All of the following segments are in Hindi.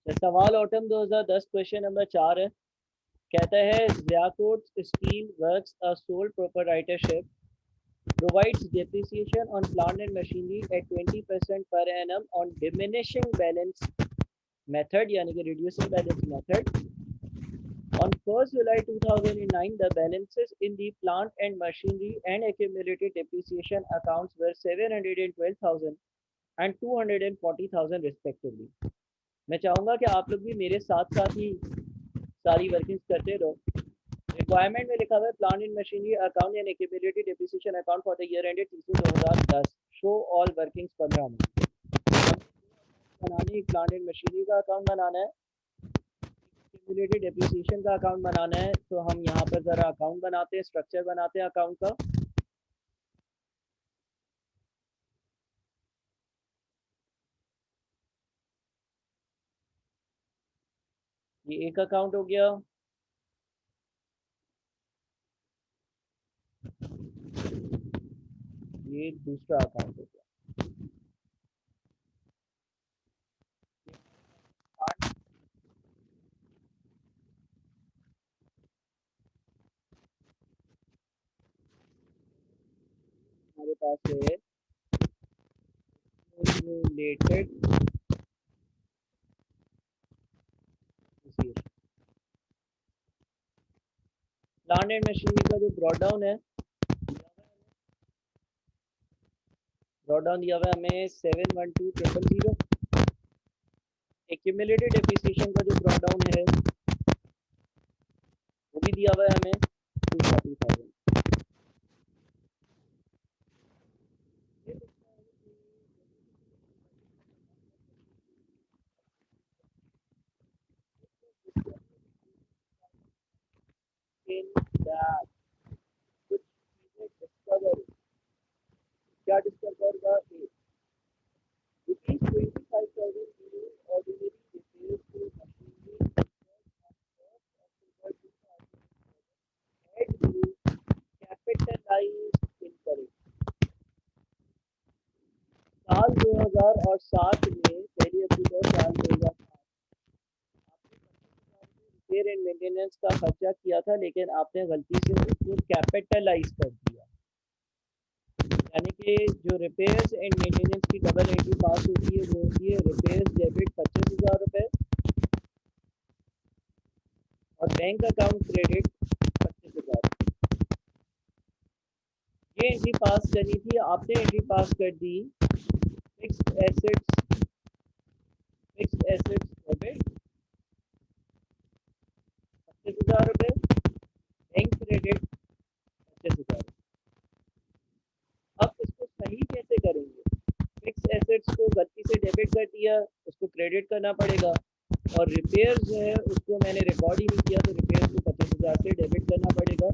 तो सवाल ऑटम 2010 क्वेश्चन नंबर 4 है। कहता है ज़ियाकोट steel works a sole proprietorship provides depreciation on plant and machinery at 20% per annum on diminishing balance method यानी कि reducing balance method. On 1st July 2009, the balances in the plant and machinery and accumulated depreciation accounts were 712,000 and 240,000 respectively. मैं चाहूँगा कि आप लोग भी मेरे साथ साथ ही सारी वर्किंग्स करते रहो। रिक्वायरमेंट में लिखा हुआ है plant and machinery account and accumulated depreciation account for the year ended 30/2010 show all workings 15 में बनाने। प्लांट एंड मशीनरी का अकाउंट बनाना है, एक्यूमुलेटेड डेप्रिसिएशन का अकाउंट बनाना है। तो हम यहाँ पर जरा अकाउंट बनाते हैं, स्ट्रक्चर बनाते हैं अकाउंट का। ये एक अकाउंट हो गया, ये दूसरा अकाउंट हो गया। हमारे पास है accumulated depreciation. Plant and machinery का जो ब्रॉड डाउन है, ब्रॉड डाउन दिया हुआ है हमें 712,000। एक्यूमुलेटेड डेप्रिसिएशन का जो ब्रॉड डाउन है वो भी दिया हुआ है हमें 240,000। कुछ चीजें डिस्कवर, क्या डिस्कवर का rupees 25,000 ordinary repairs to machinery capitalised encourage. साल 2007 में पहली अक्टूबर साल 2007 रिपेयर एंड मेंटेनेंस का खर्चा किया था, लेकिन आपने गलती से उसको कैपिटलाइज कर दिया। यानी कि जो रिपेयर्स एंड मेंटेनेंस की डबल एंट्री पास होती है वो होती है रिपेयर्स डेबिट 25,000 रुपये और बैंक अकाउंट क्रेडिट 25,000। ये एंट्री पास करनी थी, आपने एंट्री पास कर दी फिक्स्ड एसेट्स डेबिट 25,000 रुपये, बैंक क्रेडिट 25,000। अब इसको सही कैसे करेंगे? फिक्स एसेट्स को गलती से डेबिट कर दिया, उसको क्रेडिट करना पड़ेगा। और रिपेयर्स जो है उसको मैंने रिकॉर्ड ही नहीं किया, तो रिपेयर्स को 25,000 से डेबिट करना पड़ेगा।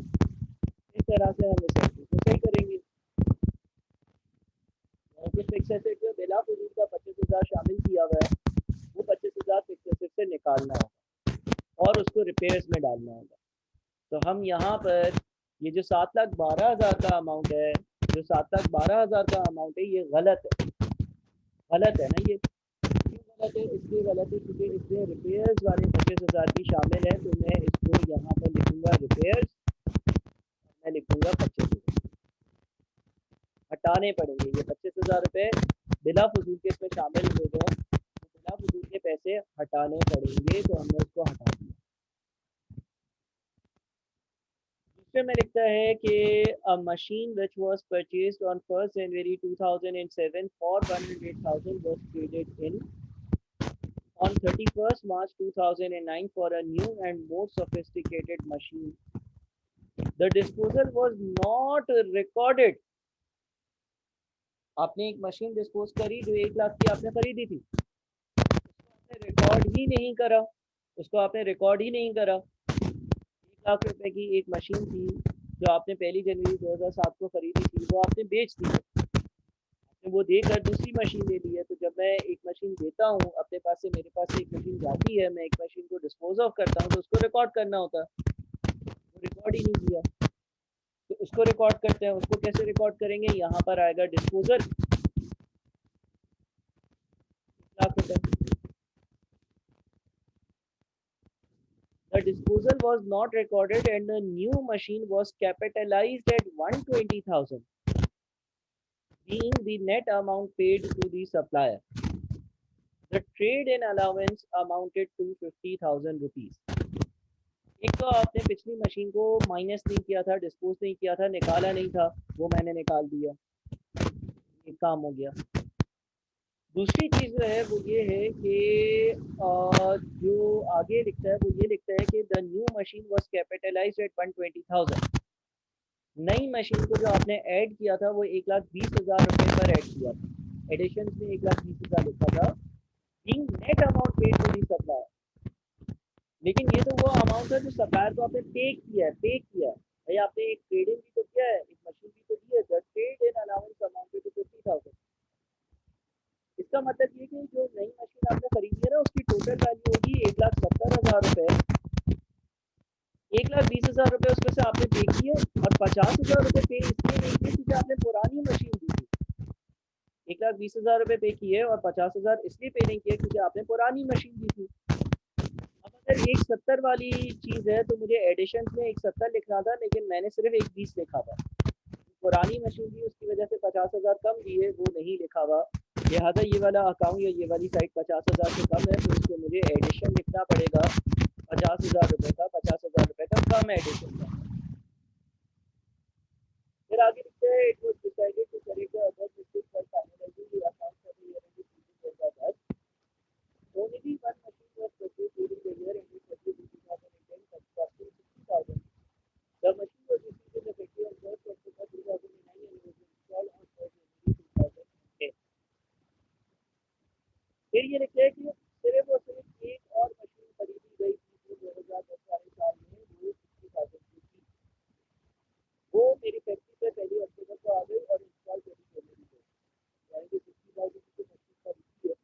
इस तरह से हम इस एंट्री को सही करेंगे। फिक्स एसेट में बिला फजूल का 25,000 शामिल किया हुआ है, वो 25,000 फिक्स एसेट से निकालना होगा और उसको रिपेयर्स में डालना होगा। तो हम यहाँ पर ये जो 7,12,000 का अमाउंट है, जो 7,12,000 का अमाउंट है, ये गलत है। गलत है ना? ये क्यों गलत है? इसलिए गलत है क्योंकि इसमें रिपेयर्स वाले 25,000 की शामिल है। तो मैं इसको यहाँ पर लिखूंगा रिपेयर्स, मैं लिखूंगा 25,000। हटाने पड़ेंगे ये 25,000 रुपये बिला फजूल के इसमें शामिल हो गए, तो बिला फजूल के पैसे हटाने पड़ेंगे। तो हमने उसको हटा दिया। दूसरे में लिखता है कि अ machine which was purchased on 1st January 2007 for 108,000 was traded in on 31st March 2009 for a new and more sophisticated machine. The disposal was not recorded. आपने एक मशीन डिस्पोज करी जो 1 लाख की आपने खरीदी थी, उसको आपने रिकॉर्ड ही नहीं करा, उसको आपने रिकॉर्ड ही नहीं करा। 1 लाख रुपए की एक मशीन थी जो आपने 1 जनवरी 2007 को खरीदी थी, वो आपने बेच दी, आपने वो देकर दूसरी मशीन ले ली है। तो जब मैं एक मशीन देता हूँ अपने पास से, मेरे पास से एक मशीन जाती है, मैं एक मशीन को डिस्पोज ऑफ करता हूँ, तो उसको रिकॉर्ड करना होता है, वो रिकॉर्ड ही नहीं किया। तो उसको रिकॉर्ड करते हैं। उसको कैसे रिकॉर्ड करेंगे? यहाँ पर आएगा डिस्पोजल, 1 लाख रुपए। The disposal was not recorded and the new machine was capitalized at 120,000, being the net amount paid to the supplier. The trade-in allowance amounted to 50,000 rupees. एक तो आपने पिछली मशीन को माइनस नहीं किया था, डिस्पोज नहीं किया था, निकाला नहीं था, वो मैंने निकाल दिया, एक काम हो गया। दूसरी चीज़ जो है वो ये है कि जो आगे लिखता है वो ये लिखता है कि the new machine was capitalised at 120,000। नई मशीन को जो आपने ऐड किया था वो 1,20,000 रुपये पर ऐड किया था, एडिशन में 1,20,000 लिखा था, being net amount paid to the supplier. लेकिन ये तो वो अमाउंट है जो सप्लायर को आपने पे किया है भाई, आपने एक ट्रेडिंग भी तो किया है, एक मशीन भी तो दी है, the trade in allowance amounted to 50,000। इसका मतलब ये कि जो नई मशीन आपने खरीदी है ना उसकी टोटल वैल्यू होगी 1,70,000 रुपये। 1,20,000 रुपये उसमें से आपने पे किए और 50,000 रुपये पे इसलिए नहीं किए क्योंकि आपने पुरानी मशीन दी थी। 1,20,000 रुपये पे किए और 50,000 इसलिए पे नहीं किए क्योंकि आपने पुरानी मशीन दी थी। अब अगर 1,70 वाली चीज़ है तो मुझे एडिशन में 1,70 लिखना था, लेकिन मैंने सिर्फ 1,20 लिखा था। पुरानी मशीन थी उसकी वजह से 50,000 कम दिए, वो नहीं लिखा हुआ, लिहाजा ये वाला अकाउंट या ये वाली साइड 50,000 से कम है, तो इसको मुझे एडिशन लिखना पड़ेगा 50,000 रुपये का, 50,000 रुपये का कम एडिशन का। फिर आगे लिखते हैं it was decided to correct the above mistake by finalising the account for the year ending 2010। Only one machine was purchased during the year ending 2010 costing 60,000. The machine was received in the factory on 1st October 2009 and was installed on 1st January 2010. फिर ये लिखा है कि सिर्फ और सिर्फ एक और मशीन खरीदी गई थी जो 2010 वाले साल में, वो 60,000 की थी। वो मेरी फैक्ट्री पे पहली अक्टूबर को आ गई और इंस्टॉल करी जनवरी को, यानी कि 60,000 की मशीन खरीदी है,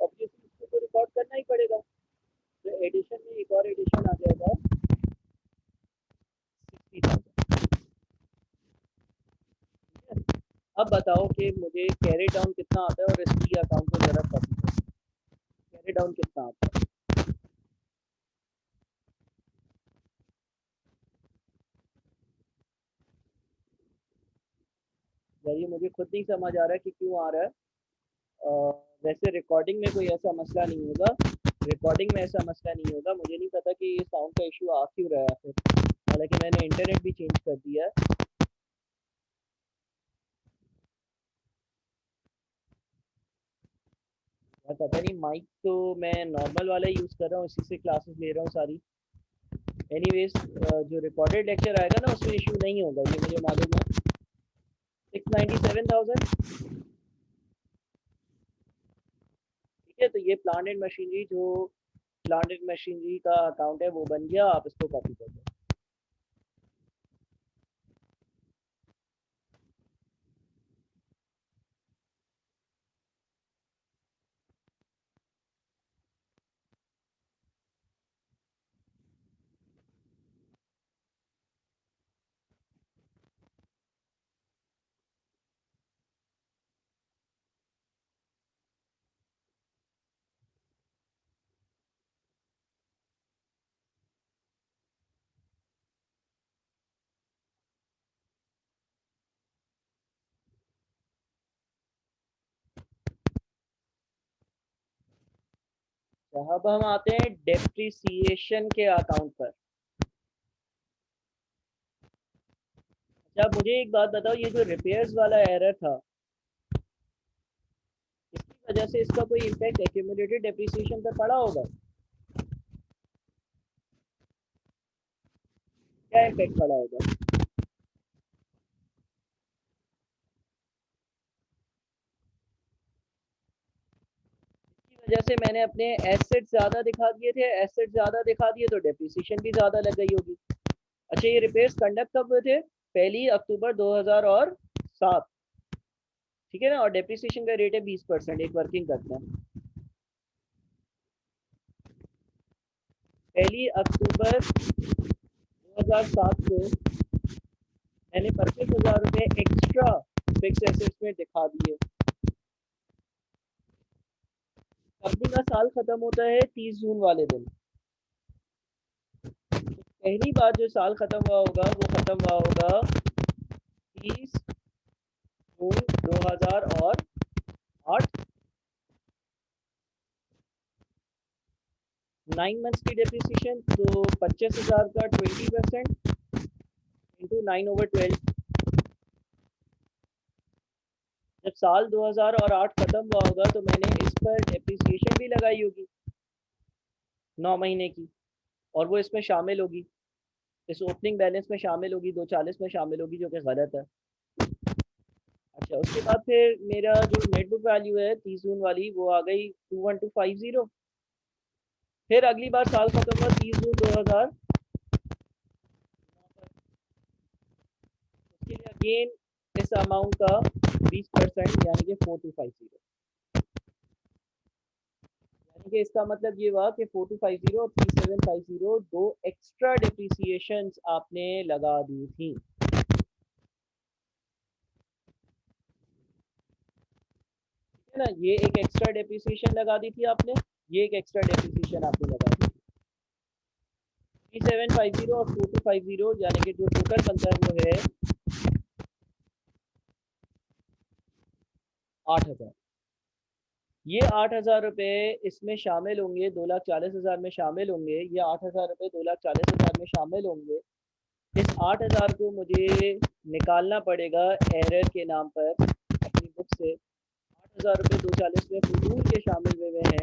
ऑब्वियसली इसको तो रिकॉर्ड करना ही पड़ेगा। तो एडिशन में एक और एडिशन आ जाएगा 60,000। अब बताओ कि मुझे कैरी डाउन कितना आता है और इसकी अकाउंट को जरा कॉपी करो। कैरी डाउन कितना आता है? ये मुझे खुद नहीं समझ आ रहा है कि क्यों आ रहा है। वैसे रिकॉर्डिंग में कोई ऐसा मसला नहीं होगा, रिकॉर्डिंग में ऐसा मसला नहीं होगा। मुझे नहीं पता कि ये साउंड का इशू आ क्यों रहा है फिर, हालांकि मैंने इंटरनेट भी चेंज कर दिया है। पता नहीं, माइक तो मैं नॉर्मल वाला यूज़ कर रहा हूँ, इसी से क्लासेस ले रहा हूँ सारी। एनीवेज जो रिकॉर्डेड लेक्चर आएगा ना उसमें इशू नहीं होगा, ये मुझे मालूम है। 697,000, ठीक है। तो ये प्लांट एंड मशीनरी, जो प्लांट एंड मशीनरी का अकाउंट है वो बन गया, आप इसको कॉपी कर दो। अब हम आते हैं डेप्रिसिएशन के अकाउंट पर। अच्छा, मुझे एक बात बताओ, ये जो रिपेयर्स वाला एरर था, इसकी वजह से इसका कोई इम्पैक्ट एक्यूमुलेटेड डेप्रिसिएशन पर पड़ा होगा? क्या इम्पैक्ट पड़ा होगा? वजह से मैंने अपने एसेट ज़्यादा दिखा दिए थे, एसेट ज़्यादा दिखा दिए तो डेप्रिसिएशन भी ज़्यादा लग गई होगी। अच्छा, ये रिपेयर्स कंडक्ट कब हुए थे? 1 अक्टूबर 2007, ठीक है ना। और डेप्रिसिएशन का रेट है 20%, एक वर्किंग करता है। 1 अक्टूबर 2007 को मैंने 25,000 रुपये एक्स्ट्रा फिक्स एसेट्स में दिखा दिए। कंपनी का साल खत्म होता है 30 जून वाले दिन, पहली बार जो साल खत्म हुआ होगा वो खत्म हुआ होगा 30 जून 2008। 9 मंथ्स की डेप्रिसिएशन, तो 25,000 का 20% इंटू 9/12। जब साल 2008 खत्म हुआ होगा तो मैंने इस पर डेप्रिसिएशन भी लगाई होगी 9 महीने की, और वो इसमें शामिल होगी, इस ओपनिंग बैलेंस में शामिल होगी, 240 में शामिल होगी, जो कि गलत है। अच्छा, उसके बाद फिर मेरा जो नेट बुक वैल्यू है 30 जून वाली, वो आ गई 21250। फिर अगली बार साल खत्म हुआ 30 जून 2000, उसके लिए अगेन इस अमाउंट का 20% यानी कि 4250। यानी कि इसका मतलब ये हुआ कि 4250 और 3750 दो एक्स्ट्रा डिप्रिसिएशन आपने लगा दी थी। है ना, ये एक एक्स्ट्रा डेप्रिसिएशन लगा दी थी आपने, ये एक एक्स्ट्रा डेप्रिसिएशन आपने लगा दी। 3750 और 4250 यानी कि जो टोटल बनता है वो है 8,000। ये 8,000 रुपये इसमें शामिल होंगे, 2,40,000 में शामिल होंगे। ये 8,000 रुपये 2,40,000 में शामिल होंगे। इस 8,000 को मुझे निकालना पड़ेगा एरर के नाम पर अपनी बुक से। 8,000 रुपये 240 में फजूल के शामिल हुए हैं,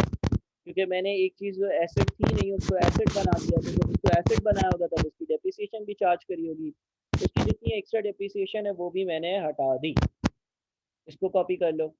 क्योंकि मैंने एक चीज़ जो एसेट थी नहीं उसको एसेट बना दिया। तो जब उसको एसेट बनाया होगा तब उसकी डेप्रिसिएशन भी चार्ज करी होगी, उसकी जितनी एक्स्ट्रा डेप्रिसिएशन है वो भी मैंने हटा दी। इसको कॉपी कर लो।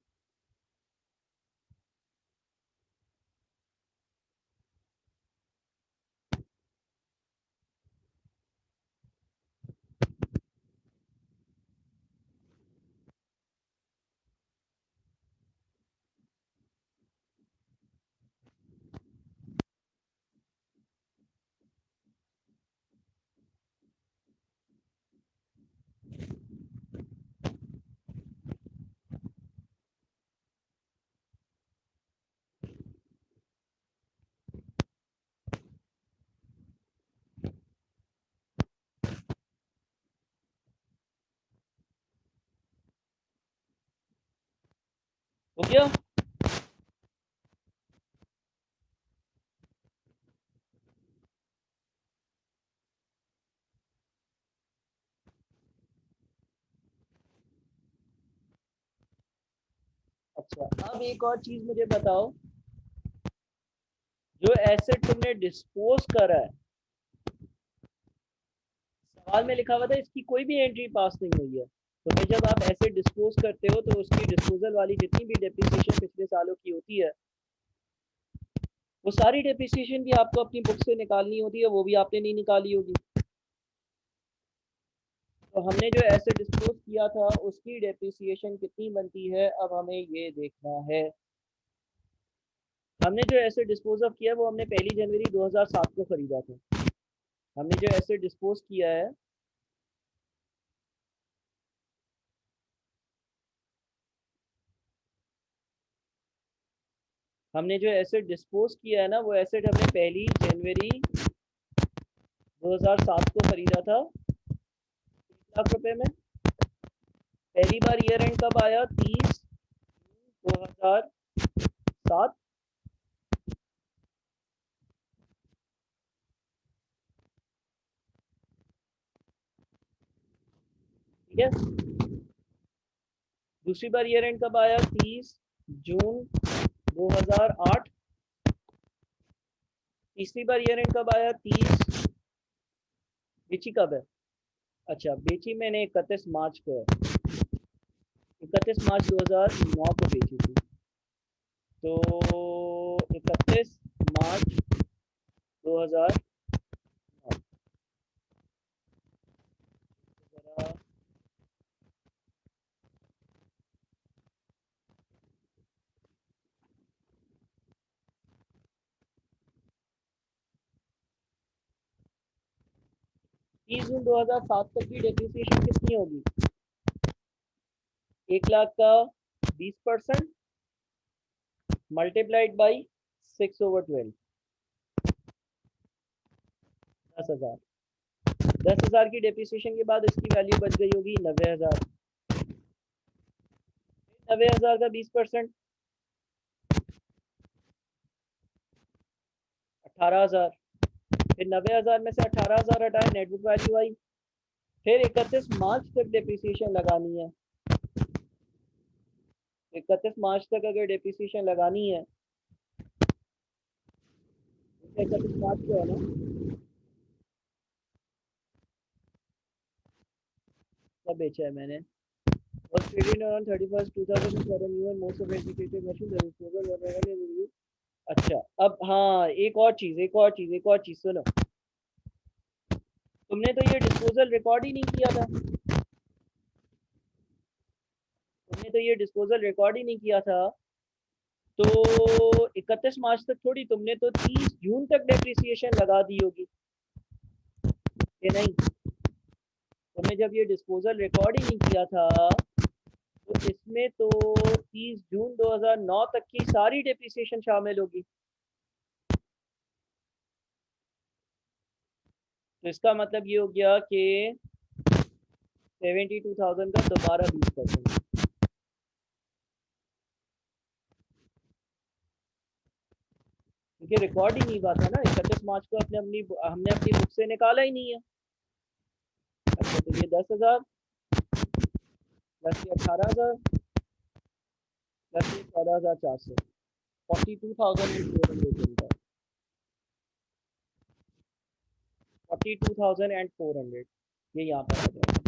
हो गया? अच्छा, अब एक और चीज़ मुझे बताओ, जो एसेट तुमने डिस्पोज करा है, सवाल में लिखा हुआ था इसकी कोई भी एंट्री पास नहीं हुई है, तो भाई जब आप एसेट डिस्पोज करते हो तो उसकी डिस्पोजल वाली जितनी भी डेप्रिसिएशन पिछले सालों की होती है, वो सारी डेप्रिसिएशन भी आपको अपनी बुक से निकालनी होती है, वो भी आपने नहीं निकाली होगी। तो हमने जो एसेट डिस्पोज किया था उसकी डेप्रिसिएशन कितनी बनती है, अब हमें ये देखना है। हमने जो एसेट डिस्पोज ऑफ किया है वो हमने 1 जनवरी 2007 को खरीदा था। हमने जो एसेट डिस्पोज किया है, हमने जो एसेट डिस्पोज किया है ना, वो एसेट हमने 1 जनवरी 2007 को खरीदा था 30 लाख रुपए में। पहली बार ईयर एंड कब आया? 30 जून 2007। ठीक है। दूसरी बार ईयर एंड कब आया? 30 जून 2008। तीसरी बार ईयर एंड कब आया? 30। बेची कब है? अच्छा, बेची मैंने 31 मार्च को है। 31 मार्च 2009 को बेची थी। तो 31 मार्च 2009। 30 जून 2007 तक की डेप्रिसिएशन कितनी होगी? 1 लाख का 20% मल्टीप्लाइड बाई 6/12, 10,000। 10,000 की डेप्रिसिएशन के बाद इसकी वैल्यू बच गई होगी 90,000। 90,000 का 20%, 18,000। फिर 90,000 में से 18,000 हटाए, नेटवर्क वैल्यू आई। फिर 31 मार्च तक डेप्रिसिएशन लगानी है। 31 मार्च तक अगर डेप्रिसिएशन लगानी है, 31 मार्च को है ना, कब बेचा है मैंने, was traded on 31st 2007 even most of integrated machine the disposal of revenue। अच्छा, अब हाँ, एक और चीज सुनो। तुमने तो ये डिस्पोजल रिकॉर्ड ही नहीं किया था। तो 31 मार्च तक थोड़ी, तुमने तो 30 जून तक डेप्रिसिएशन लगा दी होगी कि नहीं। तुमने जब ये डिस्पोजल रिकॉर्ड ही नहीं किया था, तो इसमें तो 30 जून 2009 तक की सारी डेप्रिसिएशन शामिल होगी। तो इसका मतलब ये हो गया कि 72,000 का दोबारा 20%, क्योंकि रिकॉर्ड ही नहीं हुआ था ना 31 मार्च को, हमने अपनी बुक से निकाला ही नहीं है। अच्छा, तो ये 10,000 प्लस ये 18,000 प्लस ये 14,400, 42,400, 42,400 ये यहाँ पर आ जाएगा।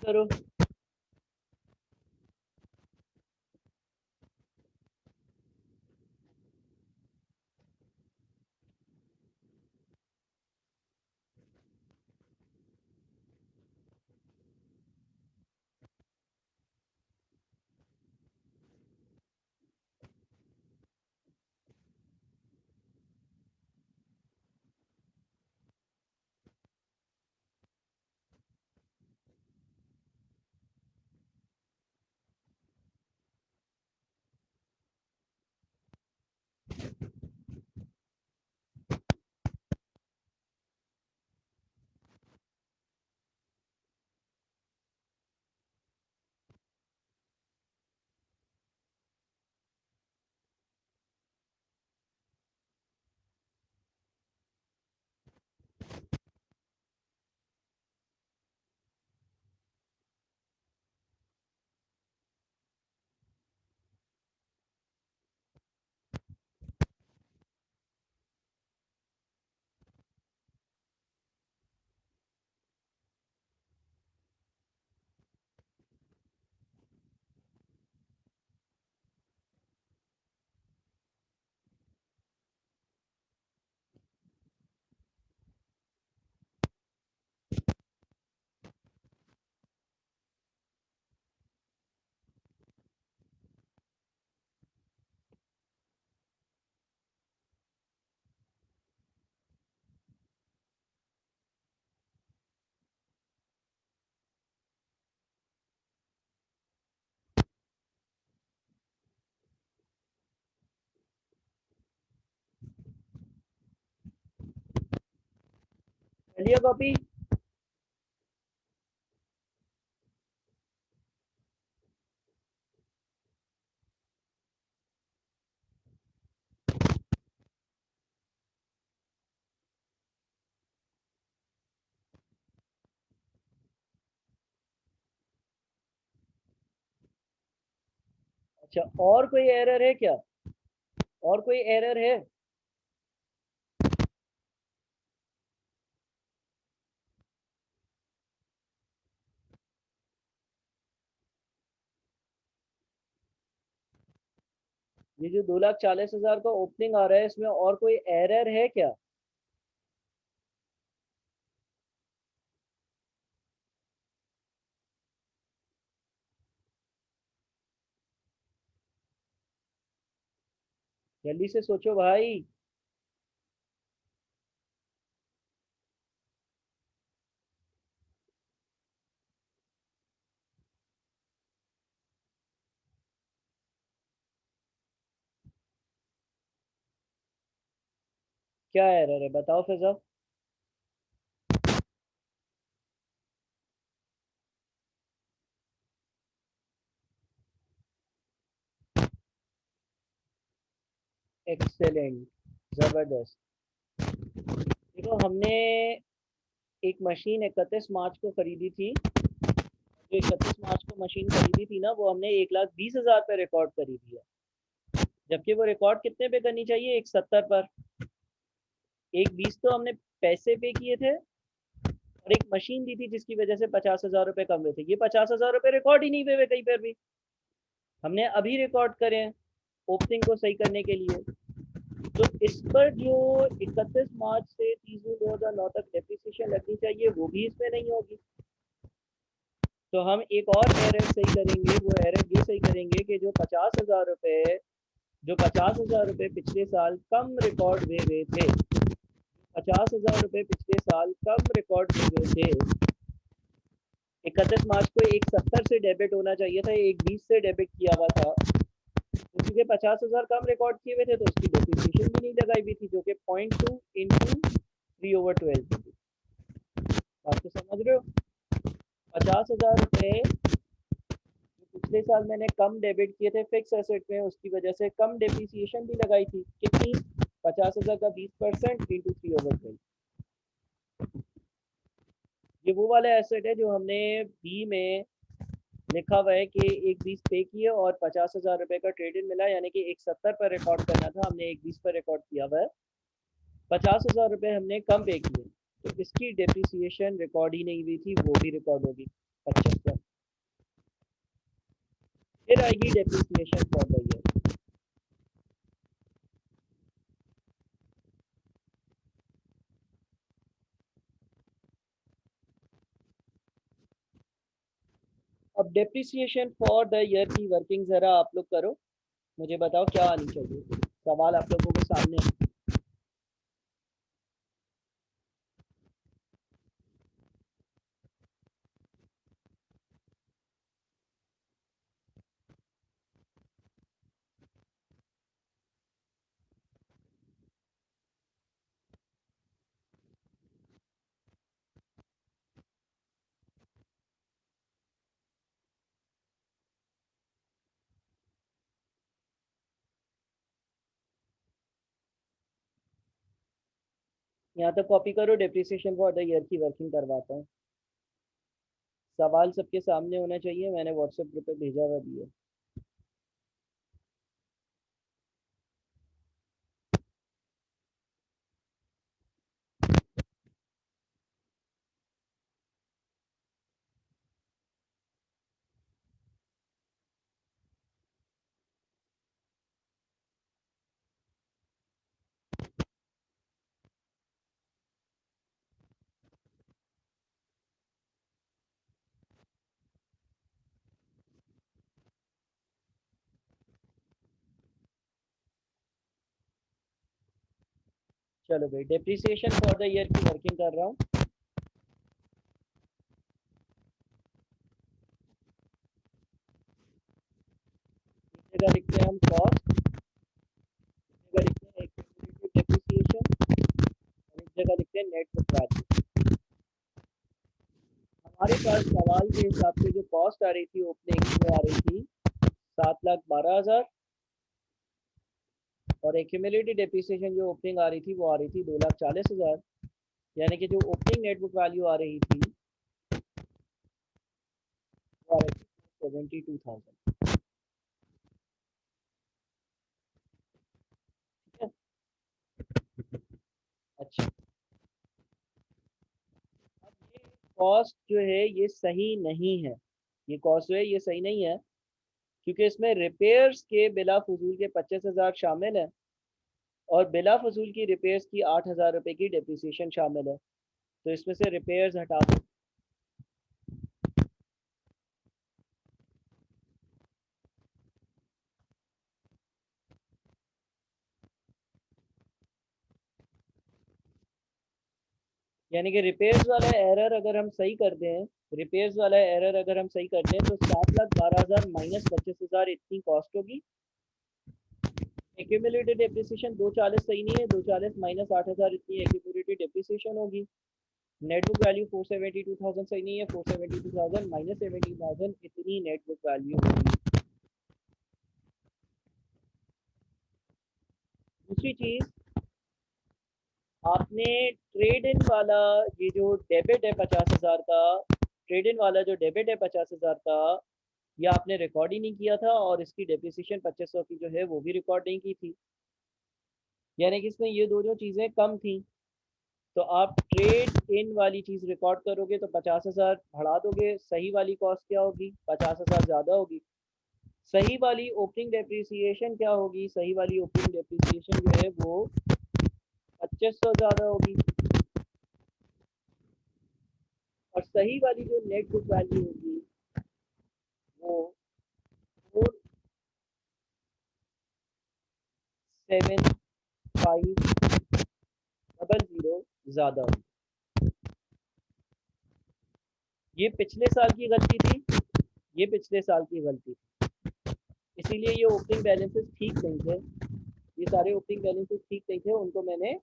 करो। चलिए कॉपी। अच्छा, और कोई एरर है क्या? और कोई एरर है? ये जो 2,40,000 का ओपनिंग आ रहा है, इसमें और कोई एरर है क्या? जल्दी से सोचो भाई। क्या एरर है बताओ फिजा। एक्सेलेंट, जबरदस्त। देखो हमने एक मशीन 31 मार्च को खरीदी थी। जो 31 मार्च को मशीन खरीदी थी ना, वो हमने 1,20,000 पे रिकॉर्ड खरीदी है। जबकि वो रिकॉर्ड कितने पे करनी चाहिए, 1,70 पर। 1,20 तो हमने पैसे पे किए थे, और एक मशीन दी थी जिसकी वजह से 50,000 रुपये कम हुए थे। ये 50,000 रुपये रिकॉर्ड ही नहीं हुए कहीं पर भी। हमने अभी रिकॉर्ड करे हैं ओपनिंग को सही करने के लिए। तो इस पर जो 31 मार्च से 30 जून 2009 तक डेप्रिसिएशन लगनी चाहिए वो भी इसमें नहीं होगी। तो हम एक और एरर सही करेंगे। वो एरर ये सही करेंगे कि जो 50,000 रुपये पिछले साल कम रिकॉर्ड हुए हुए थे, 50,000 रुपये पिछले साल कम रिकॉर्ड हुए हुए थे, 31 मार्च को 1,70 से डेबिट होना चाहिए था, 1,20 से डेबिट किया हुआ था। तो क्योंकि 50,000 कम रिकॉर्ड किए हुए थे तो उसकी डेप्रिसिएशन भी नहीं लगाई हुई थी, जो कि 0.2 इंटू 3/12 थी। आप तो समझ रहे हो। 50,000 रुपये पिछले साल मैंने कम डेबिट किए थे फिक्स एसेट में, उसकी वजह से कम डेप्रिसिएशन भी लगाई थी। कितनी, 50,000 का 20% इंटू 3/12। ये वो वाला एसेट है जो हमने बी में लिखा हुआ है कि 1,20 पे किए और 50,000 रुपये का ट्रेड इन मिला, यानी कि 1,70 पर रिकॉर्ड करना था, हमने 1,20 पर रिकॉर्ड किया हुआ है। 50,000 रुपये हमने कम पे किए, तो इसकी डेप्रिसिएशन रिकॉर्ड ही नहीं हुई थी, वो भी रिकॉर्ड होगी 25 पर। फिर आएगी डेप्रिसिएशन फॉर द ईयर। अब डेप्रिसिएशन फॉर द ईयर की वर्किंग ज़रा आप लोग करो, मुझे बताओ क्या आनी चाहिए। सवाल आप लोगों के सामने है। यहाँ तक कॉपी करो, डेप्रिसिएशन फॉर द ईयर की वर्किंग करवाता हूँ। सवाल सबके सामने होना चाहिए, मैंने व्हाट्सएप ग्रुप पे भेजा हुआ भी है। चलो भाई, डेप्रिसिएशन फॉर द ईयर की वर्किंग कर रहा हूँ। इस जगह लिखते हैं हम कॉस्ट, इस जगह लिखते हैं एक्यूमुलेटेड डेप्रिसिएशन, और इस जगह लिखते हैं नेट बुक वैल्यू। हमारे पास सवाल के हिसाब से जो कॉस्ट आ रही थी ओपनिंग, वो आ रही थी 7,12,000, और एक्यूमुलेटेड डेप्रिसिएशन जो ओपनिंग आ रही थी वो आ रही थी 2,40,000। यानी कि जो ओपनिंग नेट बुक वैल्यू आ रही थी वो आ रही थी 72,000। ठीक है। अच्छा, अब ये कॉस्ट जो है ये सही नहीं है, ये कॉस्ट जो है ये सही नहीं है, क्योंकि इसमें रिपेयर्स के बिला फजूल के 25,000 शामिल है, और बिला फजूल की रिपेयर्स की 8,000 रुपये की डेप्रिसिएशन शामिल है। तो इसमें से रिपेयर्स हटा दो। यानी कि रिपेयर्स वाला एरर अगर हम सही कर दें, रिपेयर्स वाला एरर अगर हम सही कर दें तो 7,12,000 माइनस 25,000 इतनी कॉस्ट होगी। एक्यूमुलेटेड डेप्रिसिएशन 240 सही नहीं है, 240 माइनस 8,000 इतनी एक्यूमुलेटेड डेप्रिसिएशन होगी। नेट बुक वैल्यू 472,000 सही नहीं है, 472,000 माइनस 17,000 इतनी नेट बुक वैल्यू होगी। दूसरी चीज, आपने ट्रेड इन वाला ये जो डेबिट है 50,000 का, ट्रेड इन वाला जो डेबिट है 50,000 का, ये आपने रिकॉर्ड ही नहीं किया था और इसकी डेप्रिसिएशन 2500 की जो है वो भी रिकॉर्ड नहीं की थी। यानी कि इसमें ये दो जो चीज़ें कम थी, तो आप ट्रेड इन वाली चीज़ रिकॉर्ड करोगे तो 50,000 बढ़ा दोगे, सही वाली कॉस्ट क्या होगी, 50,000 ज़्यादा होगी। सही वाली ओपनिंग डेप्रिसिएशन क्या होगी, सही वाली ओपनिंग डेप्रिसिएशन जो है वो 2500 ज़्यादा होगी। और सही वाली जो नेट बुक वैल्यू होगी वो 47500 ज़्यादा होगी। ये पिछले साल की गलती थी, ये पिछले साल की गलती थी, इसीलिए ये ओपनिंग बैलेंसेस ठीक नहीं थे, ये सारे ओपनिंग बैलेंसेस ठीक नहीं थे, उनको मैंने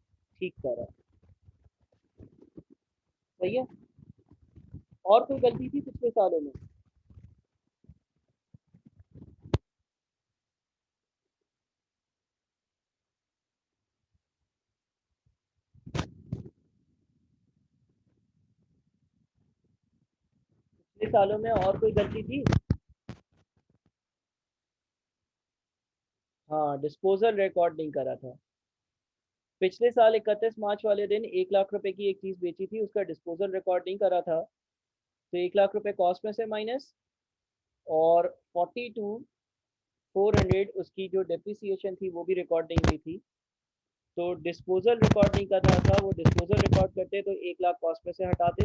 ठीक करा। सही है। और कोई गलती थी पिछले सालों में? पिछले सालों में और कोई गलती थी? हाँ, डिस्पोजल रिकॉर्ड नहीं करा था। पिछले साल 31 मार्च वाले दिन 1 लाख रुपए की एक चीज़ बेची थी, उसका डिस्पोजल रिकॉर्ड नहीं करा था, तो 1 लाख रुपए कॉस्ट में से माइनस, और 42,400 उसकी जो डेप्रिसिएशन थी वो भी रिकॉर्ड नहीं हुई थी। तो डिस्पोजल रिकॉर्ड नहीं कर रहा था, वो डिस्पोजल रिकॉर्ड करते तो 1 लाख कॉस्ट में से हटाते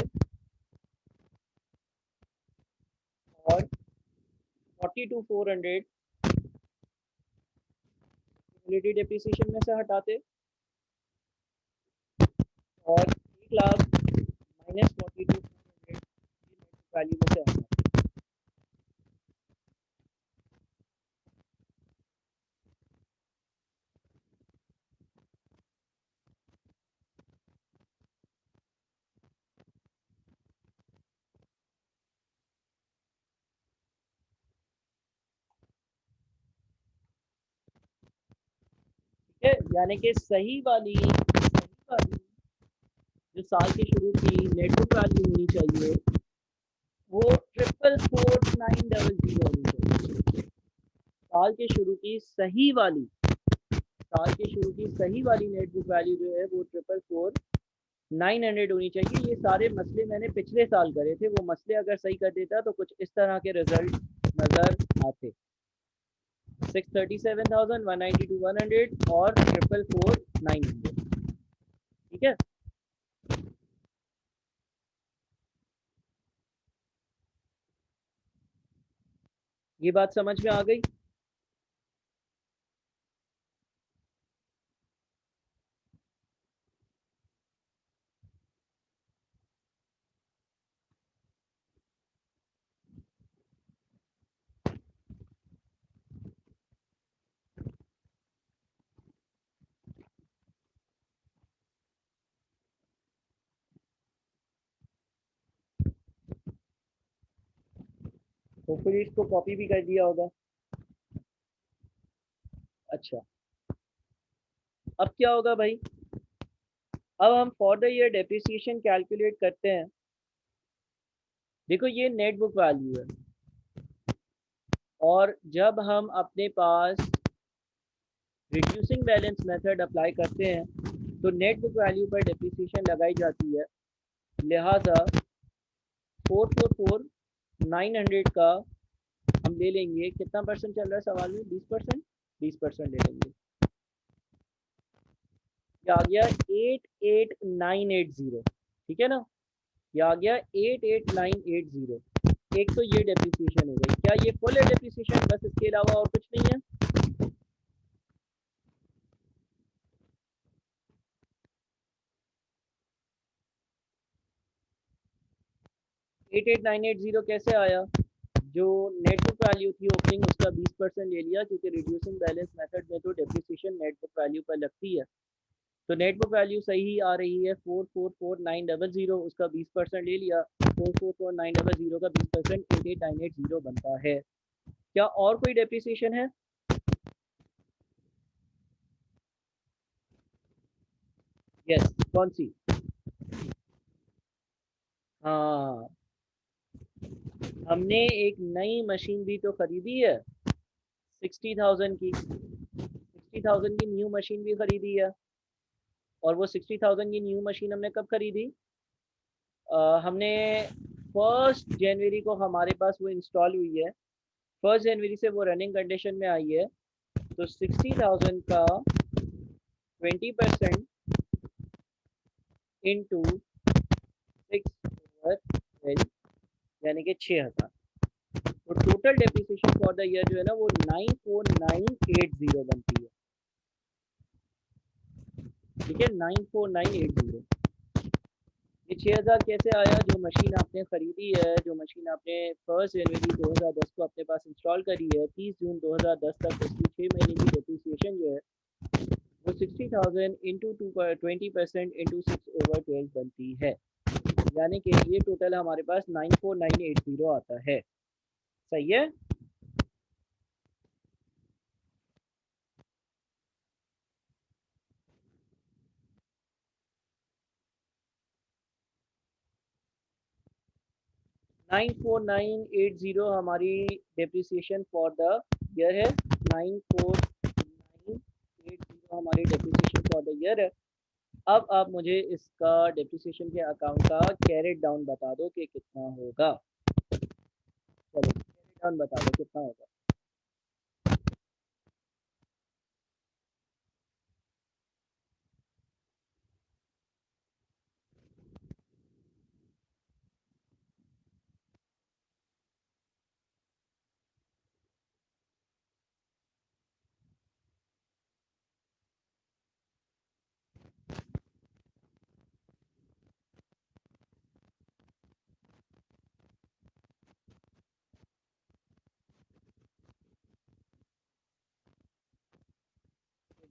और 42,400 क्यूमुलेटेड डेप्रिसिएशन में से हटाते और 1 लाख माइनस 42,400 वैल्यू में से हटाते। ठीक है, यानी कि सही वाली जो साल के शुरू की नेट बुक वैल्यू होनी चाहिए वो 444,900 होनी चाहिए। साल के शुरू की सही वाली, साल के शुरू की सही वाली नेट बुक वैल्यू जो है वो 444,900 होनी चाहिए। ये सारे मसले मैंने पिछले साल करे थे, वो मसले अगर सही कर देता तो कुछ इस तरह के रिजल्ट नजर आते। 637,000, 192,100 और 444,900। ठीक है। ये बात समझ में आ गई? होपफुली इसको कॉपी भी कर दिया होगा। अच्छा, अब क्या होगा भाई, अब हम for the year depreciation calculate करते हैं। देखो ये नेट बुक वैल्यू है, और जब हम अपने पास रिड्यूसिंग बैलेंस मेथड अप्लाई करते हैं तो नेट बुक वैल्यू पर डेप्रिसिएशन लगाई जाती है। लिहाजा 444,900 का हम ले लेंगे, कितना परसेंट चल रहा है सवाल में, 20%, 20% ले लेंगे। ये आ गया 88,980। ठीक है ना, ये आ गया 88,980। एक तो ये डेप्रिसिएशन हो गई, क्या ये फुल है डेप्रिसिएशन, बस इसके अलावा और कुछ नहीं है? 88,980 कैसे आया? जो नेट बुक वैल्यू थी ओपनिंग उसका 20% ले लिया, क्योंकि रिड्यूसिंग बैलेंस मेथड में तो डेप्रिसिएशन नेट बुक वैल्यू पर लगती है। तो नेट बुक वैल्यू सही आ रही है 444900, उसका 20% ले लिया, 444900 का 20% 88,980 बनता है। क्या और कोई डेप्रिसिएशन है? यस, कौन सी? हाँ, हमने एक नई मशीन भी तो खरीदी है 60,000 की, 60,000 की न्यू मशीन भी खरीदी है। और वो 60,000 की न्यू मशीन हमने कब खरीदी? हमने 1 जनवरी को हमारे पास वो इंस्टॉल हुई है, 1 जनवरी से वो रनिंग कंडीशन में आई है। तो 60,000 का 20% इंटू 6/12 यानी कि 6,000। तो total depreciation for the year जो है ना वो 94980 बनती है। ठीक है, 94980। ये 6,000 कैसे आया? जो मशीन आपने खरीदी है, जो मशीन आपने 1 जनवरी 2010 को अपने पास इंस्टॉल करी है, 30 जून 2010 तक उसकी 6 महीने की डेप्रिसिएशन जो है वो 60,000 इंटू 20% इंटू 6/12 बनती है। यानी कि ये टोटल हमारे पास 94980 आता है। सही है। 94980 हमारी डेप्रिसिएशन फॉर द ईयर है। 94980 हमारी डेप्रिसिएशन फॉर द ईयर है। अब आप मुझे इसका डेप्रिसिएशन के अकाउंट का कैरेट डाउन बता दो कि कितना होगा। चलो कैरेट डाउन बता दो कितना होगा।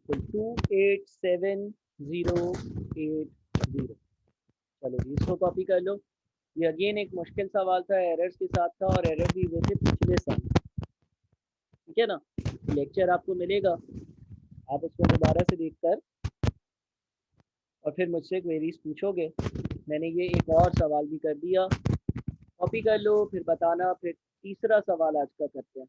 287080। चलो जी, इसको कॉपी कर लो। ये अगेन एक मुश्किल सवाल था, एरर्स के साथ था, और एरर भी हुए थे पिछले साल। ठीक है ना? लेक्चर आपको मिलेगा, आप उसको दोबारा से देखकर और फिर मुझसे क्वेरीज पूछोगे। मैंने ये एक और सवाल भी कर दिया, कॉपी कर लो फिर बताना। फिर तीसरा सवाल आज का करते हैं।